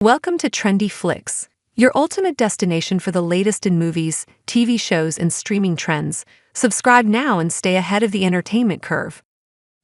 Welcome to Trendy Flix, your ultimate destination for the latest in movies, TV shows, and streaming trends. Subscribe now and stay ahead of the entertainment curve.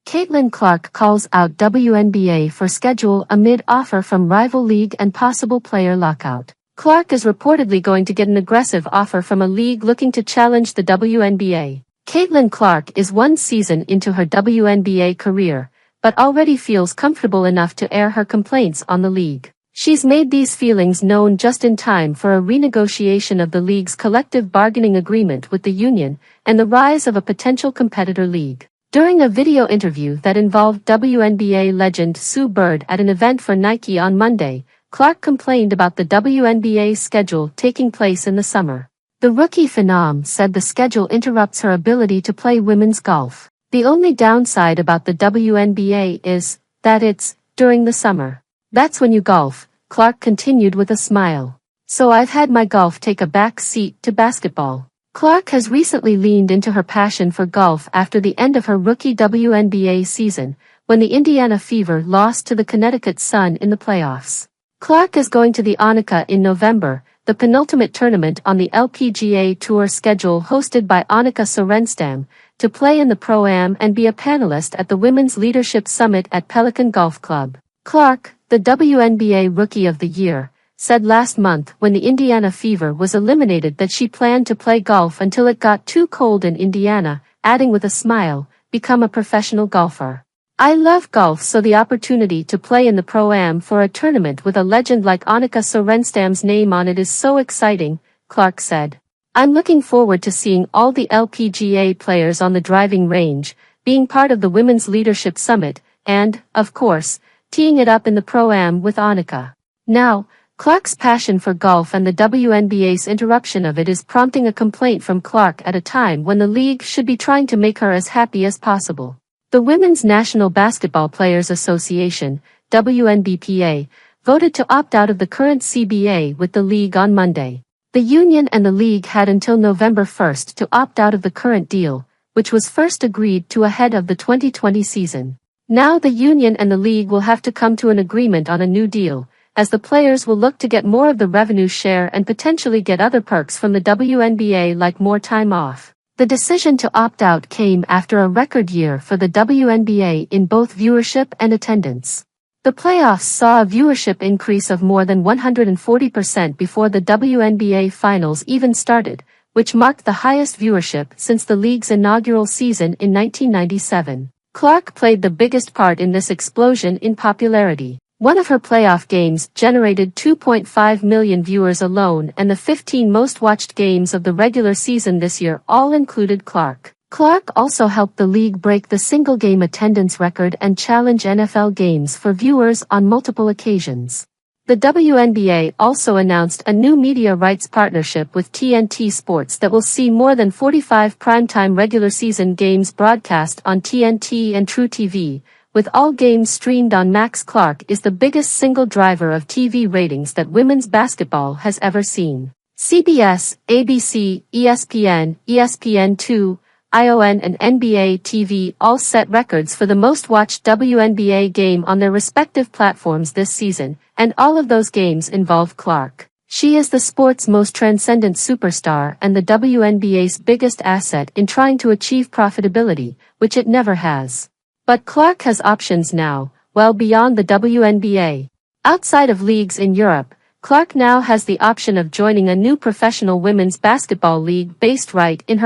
Caitlin Clark calls out WNBA for schedule amid offer from rival league and possible player lockout. Clark is reportedly going to get an aggressive offer from a league looking to challenge the WNBA. Caitlin Clark is one season into her WNBA career, but already feels comfortable enough to air her complaints on the league. She's made these feelings known just in time for a renegotiation of the league's collective bargaining agreement with the union and the rise of a potential competitor league. During a video interview that involved WNBA legend Sue Bird at an event for Nike on Monday, Clark complained about the WNBA schedule taking place in the summer. The rookie phenom said the schedule interrupts her ability to play women's golf. The only downside about the WNBA is that it's during the summer. That's when you golf, Clark continued with a smile. So I've had my golf take a back seat to basketball. Clark has recently leaned into her passion for golf after the end of her rookie WNBA season, when the Indiana Fever lost to the Connecticut Sun in the playoffs. Clark is going to the Annika in November, the penultimate tournament on the LPGA Tour schedule hosted by Annika Sorenstam, to play in the Pro-Am and be a panelist at the Women's Leadership Summit at Pelican Golf Club. Clark, the WNBA Rookie of the Year, said last month when the Indiana Fever was eliminated that she planned to play golf until it got too cold in Indiana, adding with a smile, "Become a professional golfer. I love golf, so the opportunity to play in the Pro-Am for a tournament with a legend like Annika Sorenstam's name on it is so exciting," Clark said. "I'm looking forward to seeing all the LPGA players on the driving range, being part of the Women's Leadership Summit, and, of course, teeing it up in the Pro-Am with Annika." Now, Clark's passion for golf and the WNBA's interruption of it is prompting a complaint from Clark at a time when the league should be trying to make her as happy as possible. The Women's National Basketball Players Association, WNBPA, voted to opt out of the current CBA with the league on Monday. The union and the league had until November 1st to opt out of the current deal, which was first agreed to ahead of the 2020 season. Now the union and the league will have to come to an agreement on a new deal, as the players will look to get more of the revenue share and potentially get other perks from the WNBA like more time off. The decision to opt out came after a record year for the WNBA in both viewership and attendance. The playoffs saw a viewership increase of more than 140% before the WNBA finals even started, which marked the highest viewership since the league's inaugural season in 1997. Clark played the biggest part in this explosion in popularity. One of her playoff games generated 2.5 million viewers alone, and the 15 most watched games of the regular season this year all included Clark. Clark also helped the league break the single-game attendance record and challenge NFL games for viewers on multiple occasions. The WNBA also announced a new media rights partnership with TNT Sports that will see more than 45 primetime regular season games broadcast on TNT and True TV, with all games streamed on Max. Clark is the biggest single driver of TV ratings that women's basketball has ever seen. CBS, ABC, ESPN, ESPN2, ION and NBA TV all set records for the most watched WNBA game on their respective platforms this season, and all of those games involve Clark. She is the sport's most transcendent superstar and the WNBA's biggest asset in trying to achieve profitability, which it never has. But Clark has options now, well beyond the WNBA. Outside of leagues in Europe, Clark now has the option of joining a new professional women's basketball league based right in her